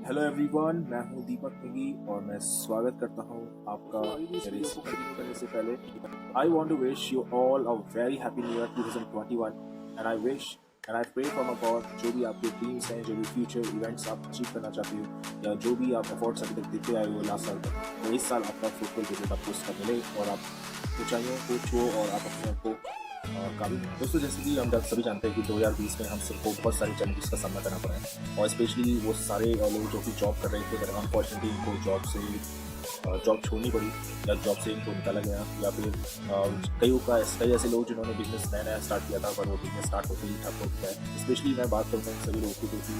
Hello everyone, मैं हूं दीपक नेगी और मैं स्वागत करता हूं आपका मेरे इस वीडियो करने से पहले। I want to wish you all a very happy new year 2021 and I wish and I pray from my God, जो भी आपके ड्रीम्स हैं, जो भी फ्यूचर इवेंट्स आप अचीव करना चाहते हो या जो भी आप एफर्ट्स अभी तक देते आए हो लास्ट साल तक, तो इस साल आपका फ्रूटफुल रिजल्ट आपको उसका मिले और आप ऊंचाइयों को छुओ और आप अपने आप को काबिल। दोस्तों, जैसे कि हम सभी जानते हैं कि 2020 में हम सबको बहुत सारे चैलेंजेस का सामना करना पड़ा है और स्पेशली वो सारे लोग जो कि जॉब कर रहे थे, अनफॉर्चुनेटली इनको जॉब छोड़नी पड़ी या जॉब से इनको निकाला गया, या फिर कई ऐसे लोग जिन्होंने बिजनेस नया नया स्टार्ट किया था पर वो बिजनेस स्टार्ट होते ही ठप हो चुका है। स्पेशली मैं बात करूँगा उन सभी लोगों की जो कि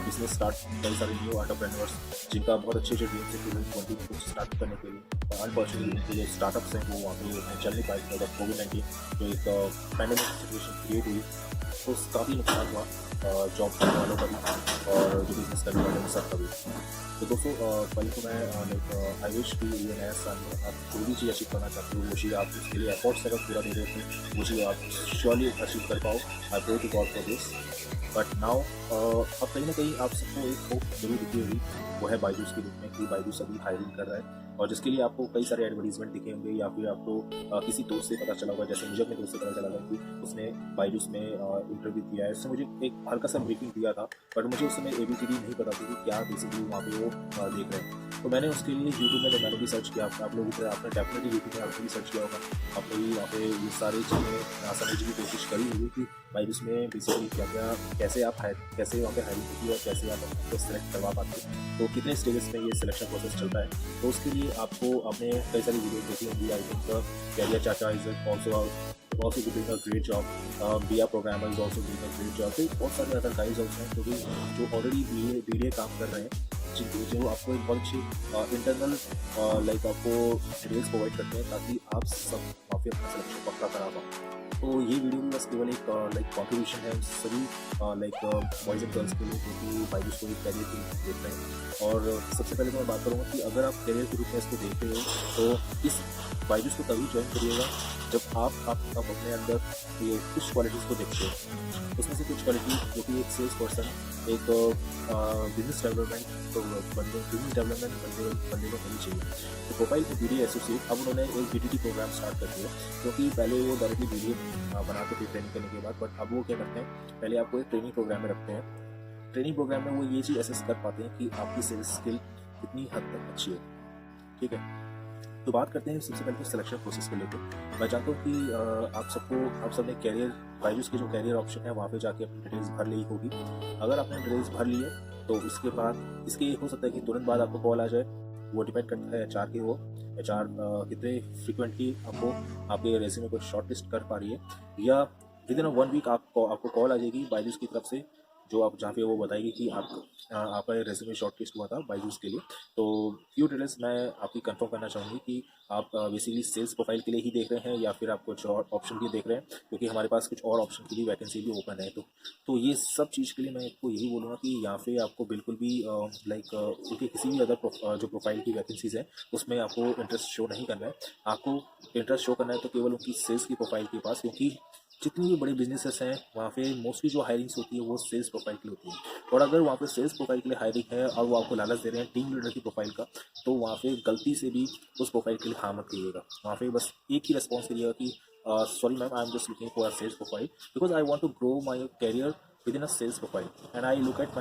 बिजनेस स्टार्ट, कई सारे न्यू एंटरप्रेन्योर्स जिनका बहुत अच्छे ड्रीम्स है 2020 में कुछ स्टार्ट करने के लिए, अनफॉर्चुनेटली उनके जो स्टार्टअप्स हैं वो वहाँ पे चल नहीं पाए बिकॉज ऑफ कोविड-19 जो एक पैंडेमिक सिचुएशन क्रिएट हुई, तो काफ़ी नुकसान हुआ जॉब करने वालों का भी और जो बिजनेस करने वाले हैं सबका भी। तो दोस्तों, पहले तो मैं आई विश कि ये नया साल में आप जो भी चीज़ अचीव करना चाहते हो वो चीज़ आप उसके लिए एफर्ट्स अगर पूरा दे रहे थे वो चीज़ आप श्योरली अचीव कर पाओ। I pray to God for this. But now अब कहीं ना कहीं आप सबको एक होप जरूर दिखी होगी, वो है बायजूस के रूप में कि बायजूस अभी हायरिंग कर रहा है और जिसके लिए आपको कई सारे एडवर्टीजमेंट दिखे होंगे या फिर आपको किसी दोस्त से पता चला होगा, जैसे मुझे अपने दोस्त से पता चला था कि उसने बायजूस में इंटरव्यू दिया है। उसने मुझे एक हल्का सा ब्रीफिंग दिया था बट मुझे उस समय ABCD नहीं पता था कि क्या बेसिकली वहाँ पे वो देख रहे हैं। तो मैंने उसके लिए यूट्यूब में मैंने भी सर्च किया, आप लोगों की आपने डेफिनेटली यूट्यूब में आपने भी सर्च किया होगा, आपने भी वहाँ पे ये सारी चीज़ें समझने की कोशिश करी होगी कि बायजूस में बेसिकली क्या क्या कैसे वहाँ पे हायरिंग होती है और कैसे आप आपको सेलेक्ट करवा पाते हैं, तो कितने स्टेजेस में ये सिलेक्शन प्रोसेस चलता है। तो उसके लिए आपको आपने कई सारी वीडियो देखी होंगी। आई थिंक कैरियर चाचा is also doing a great job. BIA programmer is also doing a great job. तो बहुत सारे अदर गाइज हैं जो ऑलरेडी BA काम कर रहे हैं, जो आपको एक बहुत अच्छी इंटरनल लाइक आपको डिटेल्स प्रोवाइड करते हैं ताकि आप सब वहाँ पे अपना सिलेक्शन पक्का करा पाओ। तो ये वीडियो में बस केवल एक लाइक कॉन्ट्रीब्यूशन है सभी लाइक बॉयज़ एंड गर्ल्स के लिए जो कि बायजूस को एक कैरियर के रूप में देख रहे हैं। और सबसे पहले तो मैं बात करूँगा कि अगर आप कैरियर के रूप में इसको देख रहे हो तो इस बायजूस को तभी ज्वाइन करिएगा जब आप अपने अंदर ये कुछ क्वालिटीज़ को देखते हो। उसमें से कुछ क्वालिटी जो कि एक सेल्स पर्सन, एक बिजनेस डेवलपमेंट बनने को होनी चाहिए। तो प्रोफाइल में BDA एसोसिएट, अब उन्होंने एक BTT प्रोग्राम स्टार्ट कर दिया, क्योंकि पहले वो डायरेक्टली BDA बनाते थे ट्रेनिंग करने के बाद, बट अब वो क्या करते हैं, पहले आपको एक ट्रेनिंग प्रोग्राम में रखते हैं। ट्रेनिंग प्रोग्राम में वो ये चीज़ असेस कर पाते हैं कि आपकी सेल्स स्किल कितनी हद तक अच्छी है। ठीक है, तो बात करते हैं सबसे पहले तो सिलेक्शन प्रोसेस को लेकर। मैं जानता हूँ कि आप सबने कैरियर बायजूस के जो कैरियर ऑप्शन है वहाँ पे जाके अपनी डिटेल्स भर ली होगी। अगर आपने डिटेल्स भर ली है तो उसके बाद इसके हो सकता है कि तुरंत बाद आपको कॉल आ जाए। वो डिपेंड करता है HR के, वो HR कितने फ्रिक्वेंटली आपको आपके रेज्यूमे को शॉर्ट लिस्ट कर पा रही है, या विद इन 1 वीक आपको कॉल आ जाएगी बायजूस की तरफ से, जो आप जहाँ पे वो बताएगी कि आपका रेज्यूमे शॉर्ट लिस्ट हुआ था बायजूस के लिए। तो फ्यू डिटेल्स मैं आपकी कंफर्म करना चाहूँगी कि आप बेसिकली सेल्स प्रोफाइल के लिए ही देख रहे हैं या फिर आप कुछ और ऑप्शन भी देख रहे हैं, क्योंकि हमारे पास कुछ और ऑप्शन की भी वैकेंसी भी ओपन है। तो ये सब चीज़ के लिए मैं आपको यही बोलूँगा कि यहाँ पे आपको बिल्कुल भी लाइक क्योंकि किसी भी अदर जो प्रोफाइल की वैकेंसीज़ है उसमें आपको इंटरेस्ट शो नहीं करना है। आपको इंटरेस्ट शो करना है तो केवल उनकी सेल्स की प्रोफाइल के पास, क्योंकि जितनी भी बड़ी बिजनेसेस हैं वहाँ पे मोस्टली जो हायरिंग्स होती है वो सेल्स प्रोफाइल की होती है। और अगर वहाँ पे सेल्स प्रोफाइल के लिए हायरिंग है और वो आपको लालच दे रहे हैं टीम लीडर की प्रोफाइल का, तो वहाँ पे गलती से भी उस प्रोफाइल के लिए हाँ मत करिएगा। वहाँ पे बस एक ही रिस्पॉन्स करिएगा कि sorry ma'am, I am just looking for a sales profile because I want to grow my career within a sales profile and I look at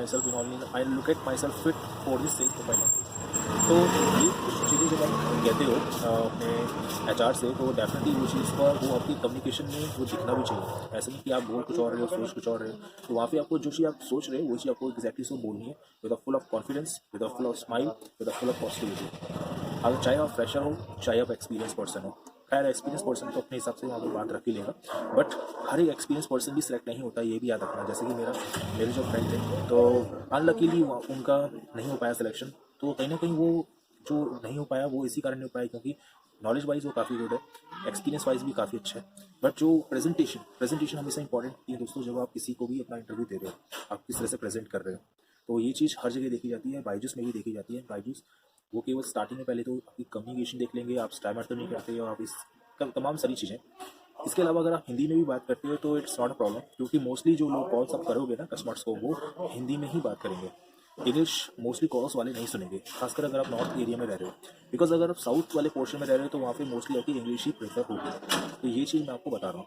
myself fit for this sales profile. तो ये कुछ चीज़ें जब आप कहते हो अपने HR से, तो डेफिनेटली वो चीज़ का वो आपकी कम्युनिकेशन में वो दिखना भी चाहिए। ऐसा नहीं कि आप बोल कुछ और रहे हो सोच कुछ और रहे हो। तो वहाँ पे आपको जो चीज़ आप सोच रहे हो वो चीज़ आपको एग्जैक्टली सो बोलनी है, with a full of confidence, with a full of smile, with a full of positivity. अगर चाहे आप फ्रेशर हो, चाहे आप एक्सपीरियंस पर्सन हो, खैर एक्सपीरियंस पर्सन तो अपने हिसाब से वहाँ पर बात रख ही लेगा, बट हर एक एक्सपीरियंस पर्सन भी सिलेक्ट नहीं होता, ये भी याद रखना। जैसे कि मेरे जो फ्रेंड थे तो अनलकीली उनका नहीं हो पाया सिलेक्शन। तो कहीं ना कहीं वो जो नहीं हो पाया वो इसी कारण नहीं हो पाया क्योंकि नॉलेज वाइज वो काफ़ी गुड है, एक्सपीरियंस वाइज भी काफ़ी अच्छा है, बट जो प्रेजेंटेशन हमेशा इंपॉर्टेंट है दोस्तों। जब आप किसी को भी अपना इंटरव्यू दे रहे हो, आप किस तरह से प्रेजेंट कर रहे हो, तो ये चीज़ हर जगह देखी जाती है, बायजूस में भी देखी जाती है। बायजूस वो केवल स्टार्टिंग में पहले तो आपकी कम्युनिकेशन देख लेंगे, आप स्टैमर तो नहीं करते और आप इस तमाम सारी चीज़ें। इसके अलावा अगर आप हिंदी में भी बात करते हो तो इट्स नॉट अ प्रॉब्लम, क्योंकि मोस्टली जो लोग कॉल्स आप करोगे ना कस्टमर्स को, वो हिंदी में ही बात करेंगे। इंग्लिश मोस्टली कॉल्स वाले नहीं सुनेंगे, खासकर अगर आप नॉर्थ एरिया में रह रहे हो। बिकॉज अगर आप साउथ वाले पोर्शन में रह रहे हो तो वहाँ पे मोस्टली आपकी इंग्लिश ही प्रेफर होगी। तो ये चीज़ मैं आपको बता रहा हूँ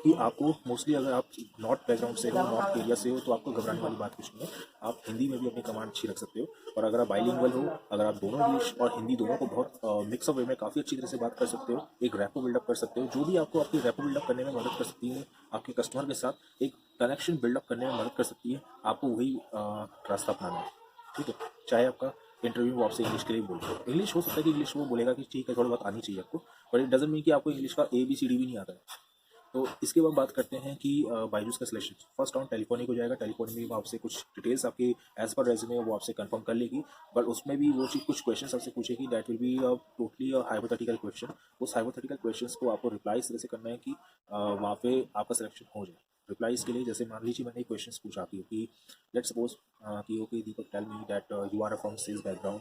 कि आपको मोस्टली अगर आप नॉर्थ बैकग्राउंड से हो, नॉर्थ एरिया से हो, तो आपको घबराने वाली बात कुछ नहीं है। आप हिंदी में भी अपनी कमांड अच्छी रख सकते हो। और अगर आप बाइलिंगुअल हो, अगर आप दोनों इंग्लिश और हिंदी दोनों को बहुत मिक्स ऑफ वे में काफ़ी अच्छी तरह से बात कर सकते हो, एक रैपो बिल्डअप कर सकते हो, जो भी आपको आपकी रैपो बिल्डअप करने में मदद कर सकती है, आपके कस्टमर के साथ एक कनेक्शन बिल्डअप करने में मदद कर सकती है, आपको वही रास्ता अपनाना है। ठीक है, चाहे आपका इंटरव्यू वो आपसे इंग्लिश के लिए बोल रहे हो। इंग्लिश हो सकता है कि इंग्लिश वो बोलेगा कि ठीक है थोड़ा बहुत आनी चाहिए आपको, बट इट डजंट मीन कि आपको इंग्लिश का ABCD भी नहीं आता है। तो इसके बाद बात करते हैं कि बायजूस का सिलेक्शन। फर्स्ट राउंड टेलीफोनिक हो जाएगा। टेलीफोनिक में वो आपसे कुछ डिटेल्स आपकी एज पर रेज्यूमे वो आपसे कंफर्म कर लेगी, बट उसमें भी वो चीज़ कुछ क्वेश्चन आपसे पूछेगी, that will be totally hypothetical question. उस हाइपोथेटिकल क्वेश्चन को आपको रिप्लाई इस तरह से करना है कि वहाँ पे आपका सिलेक्शन हो जाए। रिप्लाई इसके लिए, जैसे मान लीजिए मैंने एक क्वेश्चन पूछा कि लेट्स सपोज कि okay Deepak, tell me that you are from sales background,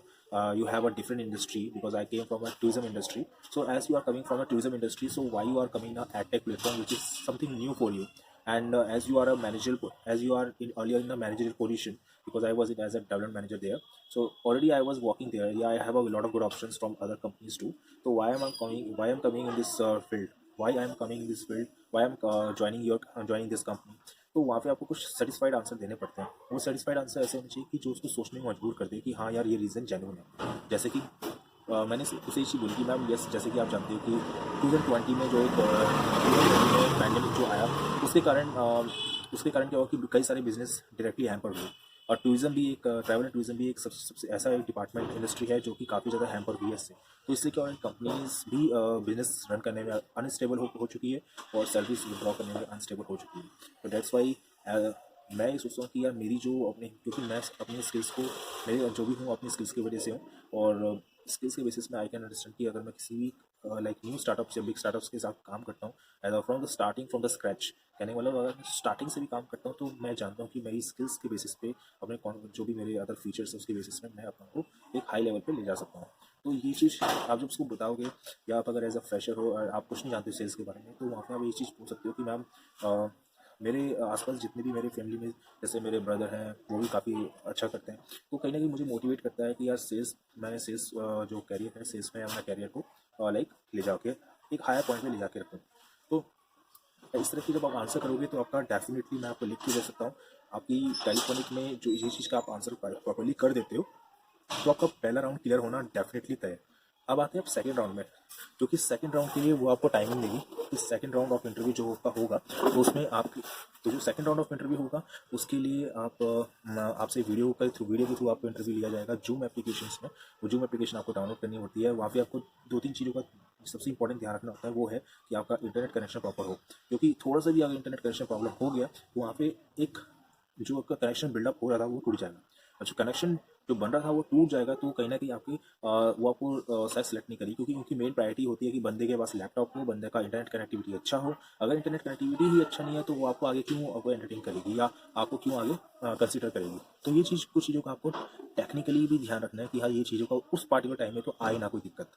you have a different industry because I came from a tourism industry. So as you are coming from a tourism industry, so why you are coming a ad tech platform, which is something new for you? And as you are a managerial, as you are earlier in a managerial position, because I was as a development manager there. So already I was working there. Yeah, I have a lot of good options from other companies too. So why am I coming? Why am coming in this field? Why I am coming in this field? Why I am joining this company? तो वहाँ पे आपको कुछ satisfied answer देने पड़ते हैं। वो satisfied answer ऐसे होने चाहिए कि जो उसको सोचने में मजबूर कर दे कि हाँ यार ये रीज़न जेन्युइन है। जैसे कि मैंने उसे ये चीज़ बोली कि मैम यस, जैसे कि आप जानते हो कि 2020 में जो एक पैंडेमिक जो आया, उसके कारण क्या हुआ कि कई सारे बिजनेस डायरेक्टली हैम्पर हुए। और टूरिज्म भी एक ट्रैवल एंड टूरिज्म भी एक सबसे ऐसा एक डिपार्टमेंट इंडस्ट्री है जो कि काफ़ी ज़्यादा हैम्पर हुई है इससे। तो इससे क्या हो रहा है, कंपनीज भी बिजनेस रन करने में अनस्टेबल हो चुकी है और सैलरीज विड्रॉ करने में अनस्टेबल हो चुकी है। तो डेट्स वाई मैं ये सोचता हूँ कि यार मेरी जो अपने, क्योंकि मैं अपनी स्किल्स को, मेरे जो भी हूँ अपनी स्किल्स की वजह से हूँ, और स्किल्स के बेसिस में आई कैन अंडरस्टैंड कि अगर मैं किसी भी लाइक न्यू स्टार्टअप्स या बिग स्टार्टअप्स के साथ काम करता हूँ as from the starting from the scratch, कहने वाला अगर मैं स्टार्टिंग से भी काम करता हूँ तो मैं जानता हूँ कि मेरी स्किल्स के बेसिस पे अपने जो भी मेरे अदर फीचर्स है उसके बेसिस में मैं अपने को एक हाई लेवल पे ले जा सकता हूँ। तो ये चीज़ आप जब उसको बताओगे, या आप अगर एज अ फ्रेशर हो और आप कुछ नहीं जानते सेल्स के बारे में, तो वहाँ पर आप ये चीज़ पूछ सकते हो कि मैम मेरे आसपास जितने भी मेरे फैमिली में जैसे मेरे ब्रदर हैं वो भी काफ़ी अच्छा करते हैं, तो कहीं ना कहीं मुझे मोटिवेट करता है कि यार मैं सेल्स जो कैरियर है सेल्स में अपना कैरियर को लाइक ले जाके एक हायर पॉइंट में ले जाके रखूँ। तो इस तरह की जब आप आंसर करोगे तो आपका डेफिनेटली मैं आपको लिख के दे सकता हूँ, आपकी टेलीफोनिक में जो ये चीज़ का आप आंसर प्रॉपर्ली कर देते हो तो आपका पहला राउंड क्लियर होना डेफिनेटली तय है। अब आते हैं आप सेकंड राउंड में, क्योंकि सेकंड राउंड के लिए वो आपको टाइमिंग देगी कि सेकंड राउंड ऑफ इंटरव्यू जो होगा तो उसमें आप, तो जो सेकंड राउंड ऑफ इंटरव्यू होगा उसके लिए आपसे वीडियो के थ्रू आपको इंटरव्यू लिया जाएगा जूम एप्लीकेशंस में। वो जूम एप्लीकेशन आपको डाउनलोड करनी होती है। वहाँ पे आपको 2-3 चीज़ों का सबसे इंपॉर्टेंट ध्यान रखना होता है, वो है कि आपका इंटरनेट कनेक्शन प्रॉपर हो, क्योंकि थोड़ा सा भी अगर इंटरनेट कनेक्शन प्रॉब्लम हो गया तो वहाँ पे एक जो आपका कनेक्शन बिल्डअप हो रहा था वो टूट जाएगा। और जो कनेक्शन जो बन रहा था वो टूट जाएगा तो कहीं ना कहीं आपकी वो आपको शायद सेलेक्ट नहीं करेगी, क्योंकि उनकी मेन प्रायोरिटी होती है कि बंदे के पास लैपटॉप हो, बंदे का इंटरनेट कनेक्टिविटी अच्छा हो। अगर इंटरनेट कनेक्टिविटी ही अच्छा नहीं है तो वो आपको आगे क्यों आपको एंटरटेन करेगी या आपको क्यों आगे कंसिडर करेगी। तो ये चीज़, कुछ चीज़ों का आपको टेक्निकली भी ध्यान रखना है कि हाँ ये चीज़ों का उस पार्टिकुलर टाइम में तो आए ना कोई दिक्कत।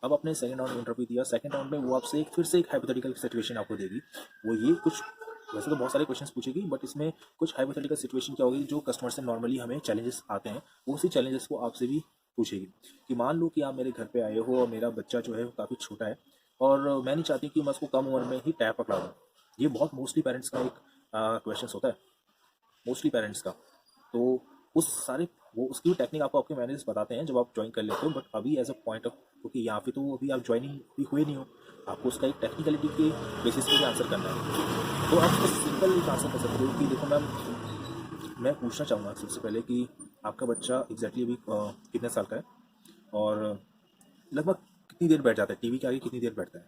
अब अपने सेकंड राउंड में इंटरव्यू दिया, सेकंड राउंड में वो आपसे फिर से एक हाइपोथेटिकल सिचुएशन आपको देगी। वो ये कुछ, वैसे तो बहुत सारे क्वेश्चंस पूछेगी बट इसमें कुछ हाइपोथेटिकल सिचुएशन क्या होगी जो कस्टमर से नॉर्मली हमें चैलेंजेस आते हैं, वो उसी चैलेंजेस को आपसे भी पूछेगी। कि मान लो कि आप मेरे घर पे आए हो और मेरा बच्चा जो है वो काफ़ी छोटा है और मैं नहीं चाहती कि मैं उसको कम उम्र में ही टैब पकड़ा दूँ। ये बहुत मोस्टली पेरेंट्स का एक क्वेश्चन होता है, मोस्टली पेरेंट्स का। तो उस सारे वो उसकी टेक्निक आपको आपके मैनेजर्स बताते हैं जब आप ज्वाइन कर लेते हो, बट अभी एज अ पॉइंट ऑफ, क्योंकि यहाँ पे तो अभी आप ज्वाइनिंग भी हुए नहीं हो, आपको उसका एक टेक्निकलिटी के बेसिस पे भी आंसर करना है। तो आप उसका सिंपल एक आंसर कर सकते हो कि देखो मैम, मैं पूछना चाहूँगा सबसे पहले कि आपका बच्चा एग्जैक्टली अभी कितने साल का है और लगभग कितनी देर बैठ जाता है टीवी के आगे, कितनी देर बैठता है।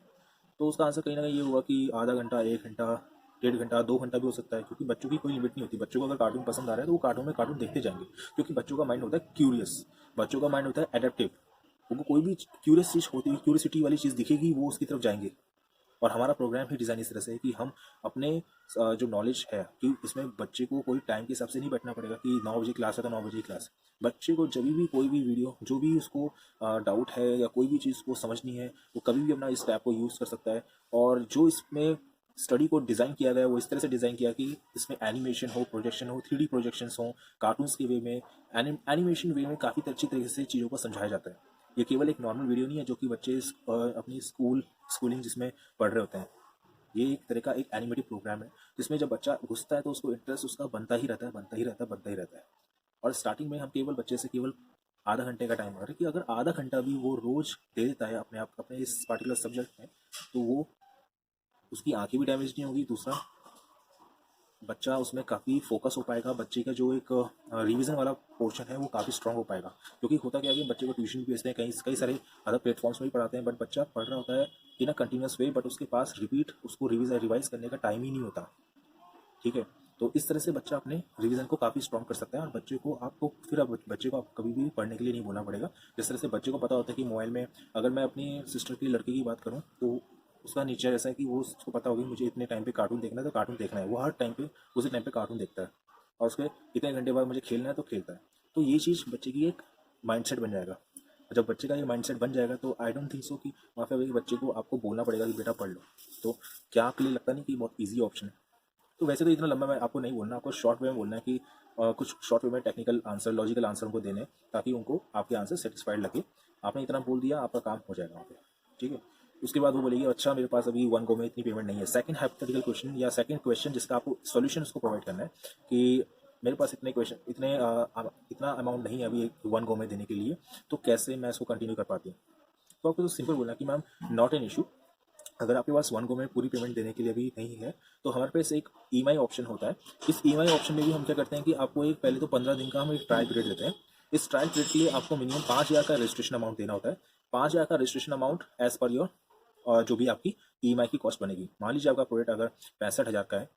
तो उसका आंसर कहीं ना कहीं ये हुआ कि आधा घंटा, 1 घंटा, 1.5 घंटा, 2 घंटा भी हो सकता है, क्योंकि बच्चों की कोई लिमिट नहीं होती। बच्चों को अगर कार्टून पसंद आ रहा है तो वो कार्टून देखते जाएंगे, क्योंकि बच्चों का माइंड होता है क्यूरियस, बच्चों का माइंड होता है एडेप्टिव। उनको कोई भी क्यूरियस चीज़ होती है, क्यूरियसिटी वाली चीज़ दिखेगी वो उसकी तरफ जाएंगे। और हमारा प्रोग्राम ही डिज़ाइन इस तरह से है कि हम अपने जो नॉलेज है कि इसमें बच्चे को कोई टाइम के हिसाब से नहीं बैठना पड़ेगा कि 9 बजे क्लास है तो 9 बजे क्लास। बच्चे को जब भी कोई भी वीडियो, जो भी उसको डाउट है या कोई भी चीज़ को समझनी है, वो कभी भी अपना इस ऐप को यूज़ कर सकता है। और जो इसमें स्टडी को डिज़ाइन किया गया है वो इस तरह से डिज़ाइन किया कि इसमें एनिमेशन हो, प्रोजेक्शन हो, 3D प्रोजेक्शंस हो, कार्टून्स के वे में, एनिमेशन वे में काफ़ी अच्छी तरीके से चीज़ों को समझाया जाता है। ये केवल एक नॉर्मल वीडियो नहीं है जो कि बच्चे अपनी स्कूलिंग जिसमें पढ़ रहे होते हैं। ये एक तरह का एक एनिमेटेड प्रोग्राम है जिसमें जब बच्चा घुसता है तो उसको इंटरेस्ट उसका बनता ही रहता है, बनता ही रहता है, बनता ही रहता है। और स्टार्टिंग में हम केवल बच्चे से केवल आधा घंटे का टाइम मांग रहे हैं कि अगर आधा घंटा भी वो रोज दे देता है अपने आप अपने इस पार्टिकुलर सब्जेक्ट में, तो वो उसकी आंखें भी डैमेज नहीं होगी। दूसरा, बच्चा उसमें काफ़ी फोकस हो पाएगा, बच्चे का जो एक रिवीजन वाला पोर्शन है वो काफ़ी स्ट्रांग हो पाएगा। क्योंकि होता क्या है कि बच्चे को ट्यूशन भी भेजते हैं, कई कई सारे अदर प्लेटफॉर्म्स में भी पढ़ाते हैं, बट बच्चा पढ़ रहा होता है इन अ कंटिन्यूस वे, बट उसके पास रिपीट उसको रिवाइज करने का टाइम ही नहीं होता। ठीक है, तो इस तरह से बच्चा अपने रिवीजन को काफ़ी स्ट्रॉन्ग कर सकता है। और बच्चे को आपको फिर अब बच्चे को आप कभी भी पढ़ने के लिए नहीं बोलना पड़ेगा। जिस तरह से बच्चे को पता होता है कि मोबाइल में, अगर मैं अपनी सिस्टर की लड़की की बात करूँ तो उसका नेचर ऐसा है कि वो उसको पता होगी मुझे इतने टाइम पे कार्टून देखना है तो कार्टून देखना है, वो हर टाइम पे उसी टाइम पे कार्टून देखता है, और उसके इतने घंटे बाद मुझे खेलना है तो खेलता है। तो ये चीज़ बच्चे की एक माइंडसेट बन जाएगा। जब बच्चे का ये माइंडसेट बन जाएगा तो आई डोंट थिंक सो कि वहाँ पे बच्चे को आपको बोलना पड़ेगा कि बेटा पढ़ लो। तो क्या आपके लिए लगता नहीं कि बहुत ईजी ऑप्शन है? तो वैसे तो इतना लंबा मैं आपको नहीं बोलना, आपको शॉर्ट वे में बोलना है कि कुछ शॉर्ट वे में टेक्निकल आंसर, लॉजिकल आंसर उनको देने, ताकि उनको आपके आंसर सेटिस्फाइड लगे। आपने इतना बोल दिया, आपका काम हो जाएगा वहाँ पे। ठीक है, उसके बाद वो बोलेगी अच्छा मेरे पास अभी वन गो में इतनी पेमेंट नहीं है। सेकंड हाइपोथेटिकल क्वेश्चन या सेकंड क्वेश्चन जिसका आपको सॉल्यूशन उसको प्रोवाइड करना है कि मेरे पास इतने क्वेश्चन इतना अमाउंट नहीं है अभी वन गो में देने के लिए, तो कैसे मैं इसको कंटिन्यू कर पाती हूँ। तो आपको तो सिंपल बोलना कि मैम नॉट एन इशू, अगर आपके पास वन गो में पूरी पेमेंट देने के लिए भी नहीं है तो हमारे पास एक ईएमआई ऑप्शन होता है। इस ईएमआई ऑप्शन में भी हम क्या करते हैं कि आपको एक पहले तो 15 दिन का हम एक ट्रायल पीरियड देते हैं। इस ट्रायल पीरियड के लिए आपको मिनिमम 5,000 का रजिस्ट्रेशन अमाउंट देना होता है। 5,000 का registration amount as per your और जो भी आपकी ईएमआई की कॉस्ट बनेगी। मान लीजिए आपका प्रोजेक्ट अगर 65,000 का है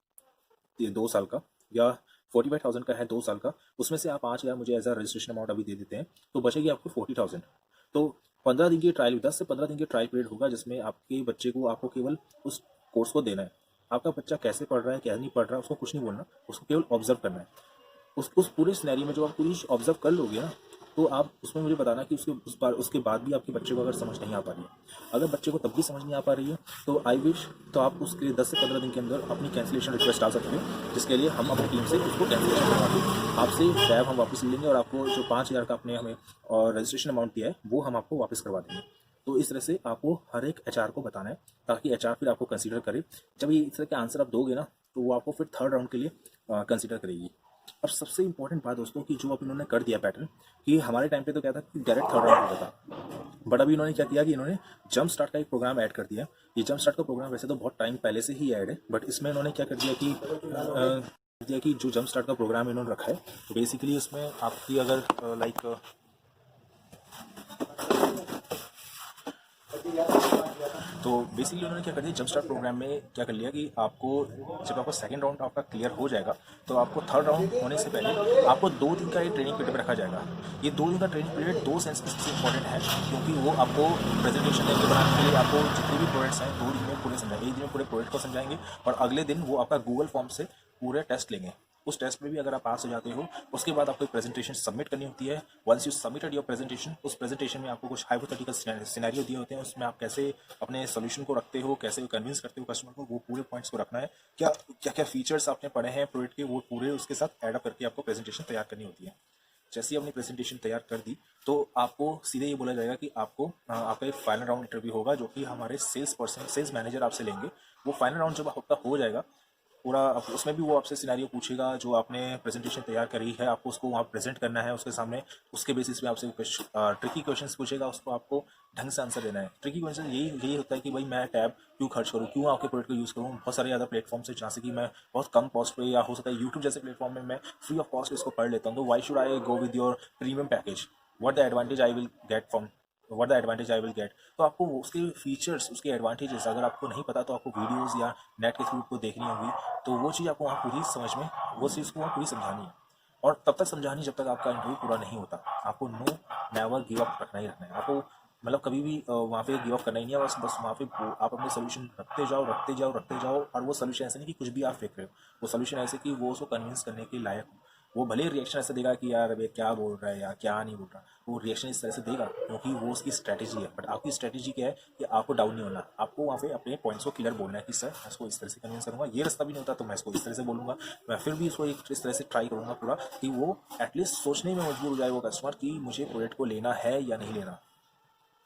ये 2 साल का, या 45,000 का है 2 साल का, उसमें से आप 5,000 मुझे एज अ रजिस्ट्रेशन अमाउंट अभी दे देते हैं तो बचेगी आपको 40,000। तो 15 दिन की ट्रायल, 10 से 15 दिन की ट्रायल पीरियड होगा जिसमें आपके बच्चे को आपको केवल उस कोर्स को देना है। आपका बच्चा कैसे पढ़ रहा है क्या नहीं पढ़ रहा है उसको कुछ नहीं बोलना, उसको केवल ऑब्जर्व करना है। उस पूरे सिनेरियो में जो आप पूरी ऑब्जर्व कर लोगे ना, तो आप उसमें मुझे बताना कि उसके बाद भी आपके बच्चे को अगर समझ नहीं आ पा रही है, अगर बच्चे को तब भी समझ नहीं आ पा रही है तो आई विश तो आप उसके 10 से 15 दिन के अंदर अपनी कैंसिलेशन रिक्वेस्ट डाल सकते हैं, जिसके लिए हम अपनी टीम से उसको कैंसिलेशन करवा दें। आपसे टैब हम वापस ले लेंगे और आपको जो 5,000 का आपने हमें और रजिस्ट्रेशन अमाउंट दिया है वो हम आपको वापस करवा देंगे। तो इस तरह से आपको हर एक एचआर को बताना है ताकि एचआर फिर आपको कंसीडर करे। जब ये इस तरह के आंसर आप दोगे ना तो वो आपको फिर थर्ड राउंड के लिए कंसीडर करेगी। अब सबसे इंपॉर्टेंट बात दोस्तों कि जो अब इन्होंने कर दिया पैटर्न, कि हमारे टाइम पे तो क्या था कि डायरेक्ट थर्ड राउंड होता था, बट अभी इन्होंने क्या किया कि इन्होंने जंप स्टार्ट का एक प्रोग्राम ऐड कर दिया। ये जंप स्टार्ट का प्रोग्राम वैसे तो बहुत टाइम पहले से ही ऐड है, बट इसमें इन्होंने क्या कर दिया कि जो जंप स्टार्ट का प्रोग्राम इन्होंने रखा है तो बेसिकली उसमें आपकी अगर लाइक तो बेसिकली उन्होंने क्या कर दिया, जंप स्टार्ट प्रोग्राम में क्या कर लिया कि आपको जब आपका सेकंड राउंड आपका क्लियर हो जाएगा तो आपको थर्ड राउंड होने से पहले आपको 2 दिन का ये ट्रेनिंग पीरियड रखा जाएगा। ये 2 दिन का ट्रेनिंग पीरियड 2 सेंस में सबसे इंपॉर्टेंट है, क्योंकि वो आपको प्रेजेंटेशन देके बनाने के लिए आपको जितने भी प्रोजेक्ट्स हैं 2 दिन में पूरे समझाएंगे। एक दिन में पूरे प्रोजेक्ट को समझाएंगे और अगले दिन वो आपका गूगल फॉर्म से पूरे टेस्ट लेंगे। उस टेस्ट में भी अगर आप पास हो जाते हो उसके बाद आपको एक प्रेजेंटेशन सबमिट करनी होती है। Once you submitted your presentation, उस प्रेजेंटेशन में आपको कुछ हाइपोथेटिकल सिनेरियो दिए होते हैं, उसमें आप कैसे अपने सोल्यूशन को रखते हो, कैसे कन्विंस करते हो कस्टमर को, वो पूरे पॉइंट्स को रखना है। क्या क्या क्या फीचर्स आपने पढ़े हैं प्रोडक्ट के वो पूरे उसके साथ ऐड अप करके आपको प्रेजेंटेशन तैयार करनी होती है। जैसे ही अपनी प्रेजेंटेशन तैयार कर दी तो आपको सीधे ये बोला जाएगा कि आपको आपका एक फाइनल राउंड इंटरव्यू होगा जो कि हमारे सेल्स मैनेजर आपसे लेंगे। वो फाइनल राउंड जब आपका हो जाएगा पूरा, उसमें भी वो आपसे सिनेरियो पूछेगा जो आपने प्रेजेंटेशन तैयार करी है, आपको उसको वहाँ प्रेजेंट करना है उसके सामने। उसके बेसिस पे आपसे ट्रिकी क्वेश्चंस पूछेगा, उसको आपको ढंग से आंसर देना है। ट्रिकी क्वेश्चन यही होता है कि भाई मैं टैब क्यों खर्च करूँ, क्यों आपके प्रोडक्ट को यूज़ करूँ। बहुत सारे ज़्यादा प्लेटफॉर्म से जहाँ से कि मैं बहुत कम कॉस्ट पे, या हो सकता है यूट्यूब जैसे प्लेटफॉर्म में मैं फ्री ऑफ कॉस्ट इसको पढ़ लेता हूँ, तो why should I go with your premium package, what the advantage I will get from what the advantage I will get. तो आपको उसके फीचर्स, उसके एडवांटेजेस अगर आपको नहीं पता तो आपको वीडियोस या नेट के थ्रू को देखनी होगी, तो वो चीज़ आपको वहाँ पूरी समझ में, वो चीज़ को वहाँ पूरी समझानी है। और तब तक समझानी जब तक आपका इंटरव्यू पूरा नहीं होता। आपको नो नेवर गिव अप रखना ही रखना है। आपको मतलब कभी भी वहाँ पे गिव अप करना ही नहीं है। बस वहाँ पे आप अपने सोल्यूशन रखते जाओ रखते जाओ रखते जाओ, और वो सोल्यूशन ऐसे नहीं कि कुछ भी आप फेंक रहे हो, वो सोल्यूशन ऐसे कि वो उसको कन्विंस करने के लायक हो। वो भले रिएक्शन ऐसे देगा कि यार अबे क्या बोल रहा है या क्या नहीं बोल रहा, वो रिएक्शन इस तरह से देगा क्योंकि वो उसकी स्ट्रैटेजी है। बट आपकी स्ट्रैटेजी क्या है कि आपको डाउन नहीं होना, आपको वहाँ पे अपने पॉइंट्स को क्लियर बोलना है कि सर मैं इसको इस तरह से कन्विंस करूँगा, ये रास्ता भी नहीं होता तो मैं इसको इस तरह से बोलूँगा, मैं फिर भी इसको इस तरह से ट्राई करूँगा पूरा कि वो एटलीस्ट सोचने में मजबूर हो जाए वो कस्टमर कि मुझे प्रोडक्ट को लेना है या नहीं लेना।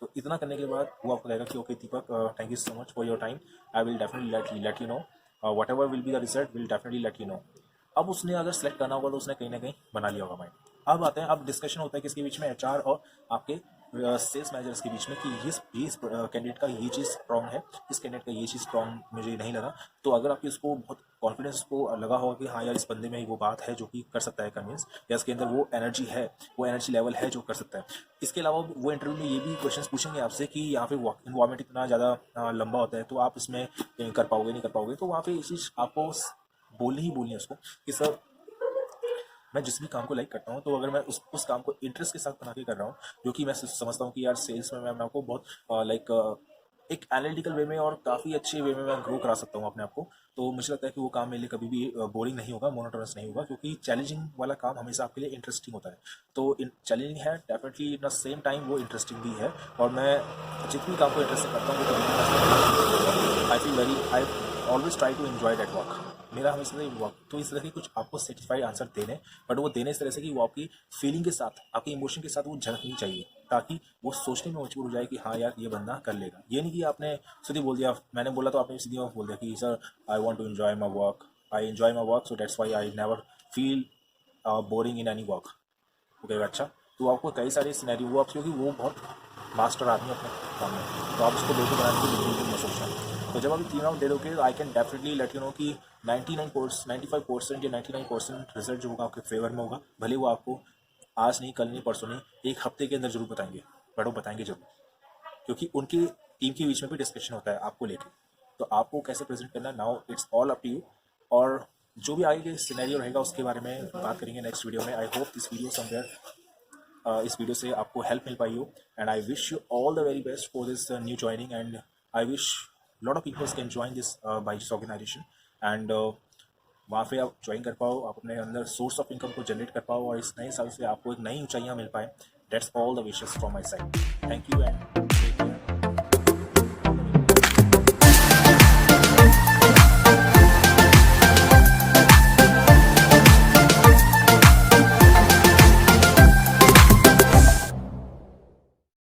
तो इतना करने के बाद वो आपको कहेगा कि okay Deepak, thank you so much for your time, I will definitely let you know, what ever will be the result will definitely let you know. अब उसने अगर सेलेक्ट करना होगा तो उसने कहीं ना कहीं बना लिया होगा माइंड। अब आते हैं, अब डिस्कशन होता है किसके बीच में, एचआर और आपके सेल्स मैनेजर्स के बीच में कि इस कैंडिडेट का ये चीज़ स्ट्रॉन्ग है, इस कैंडिडेट का ये चीज़ स्ट्रॉन्ग मुझे नहीं लगा। तो अगर आपकी उसको बहुत कॉन्फिडेंस को लगा होगा कि हाँ यार इस बंदे में वो बात है जो कि कर सकता है कन्विंस, या इसके अंदर वो एनर्जी है, वो एनर्जी लेवल है जो कर सकता है। इसके अलावा वो इंटरव्यू में ये भी क्वेश्चन पूछेंगे आपसे कि यहाँ पे इन्वायरमेंट इतना ज़्यादा लंबा होता है तो आप इसमें कर पाओगे नहीं कर पाओगे। तो वहाँ पे ये चीज़ आपको बोलनी ही बोलनी है उसको कि सर मैं जिस भी काम को लाइक करता हूँ, तो अगर मैं उस काम को इंटरेस्ट के साथ बना के कर रहा हूँ, जो कि मैं समझता हूँ कि यार सेल्स में मैं अपने आपको बहुत लाइक एक एनालिटिकल वे में और काफ़ी अच्छे वे में मैं ग्रो करा सकता हूँ अपने आप को, तो मुझे लगता है कि वो काम मेरे लिए कभी भी बोरिंग नहीं होगा, मोनोटोनस नहीं होगा, क्योंकि चैलेंजिंग वाला काम हमेशा आपके लिए इंटरेस्टिंग होता है। तो चैलेंजिंग है definitely, in the same time वो इंटरेस्टिंग भी है। और मैं जितनी काम को इंटरेस्टिंग करता हूँ वो कभी I feel very, I always try to enjoy that work. मेरा हमेशा से वर्क तो इस तरह की कुछ आपको सेटिस्फाइड आंसर देने, बट वो देने इस तरह से कि वो आपकी फीलिंग के साथ, आपके इमोशन के साथ वो झलकनी चाहिए, ताकि वो सोचने में मजबूर हो जाए कि हाँ यार ये बंदा कर लेगा। ये नहीं कि आपने सीधी बोल दिया, मैंने बोला तो आपने सीधी बोल दिया कि sir I want to enjoy my work, I enjoy my work, so that's why I never feel boring in any work. Okay अच्छा, तो आपको कई सारे सिनेरियो वो आप, क्योंकि वो बहुत मास्टर आदमी अपने काम में, तो आप उसको बेटे बनाने की बिल्कुल भी मत सोचना। तो जब आप 3 राउंड दे दोगे, I can definitely let you know कि 95% या 99% रिजल्ट जो होगा आपके फेवर में होगा। भले वो आपको आज नहीं, कल नहीं, परसों नहीं, एक हफ्ते के अंदर जरूर बताएंगे, बट वो बताएंगे जरूर, क्योंकि उनकी टीम के बीच में भी डिस्कशन होता है आपको लेके। तो आपको कैसे प्रेजेंट करना, now it's all up to you. और जो भी आगे के सिनेरियो रहेगा उसके बारे में बात करेंगे नेक्स्ट वीडियो में। I hope this video somewhere, इस वीडियो से आपको हेल्प मिल पाई हो, and I wish you all the very best for this new joining, and I wish lot of peoples can join this Byju's organization, and वहाँ पे आप ज्वाइन कर पाओ, आप अपने अंदर सोर्स ऑफ इनकम को जनरेट कर पाओ, और इस नए साल से आपको एक नई ऊंचाइयाँ मिल पाए। That's all the wishes from my side. Thank you and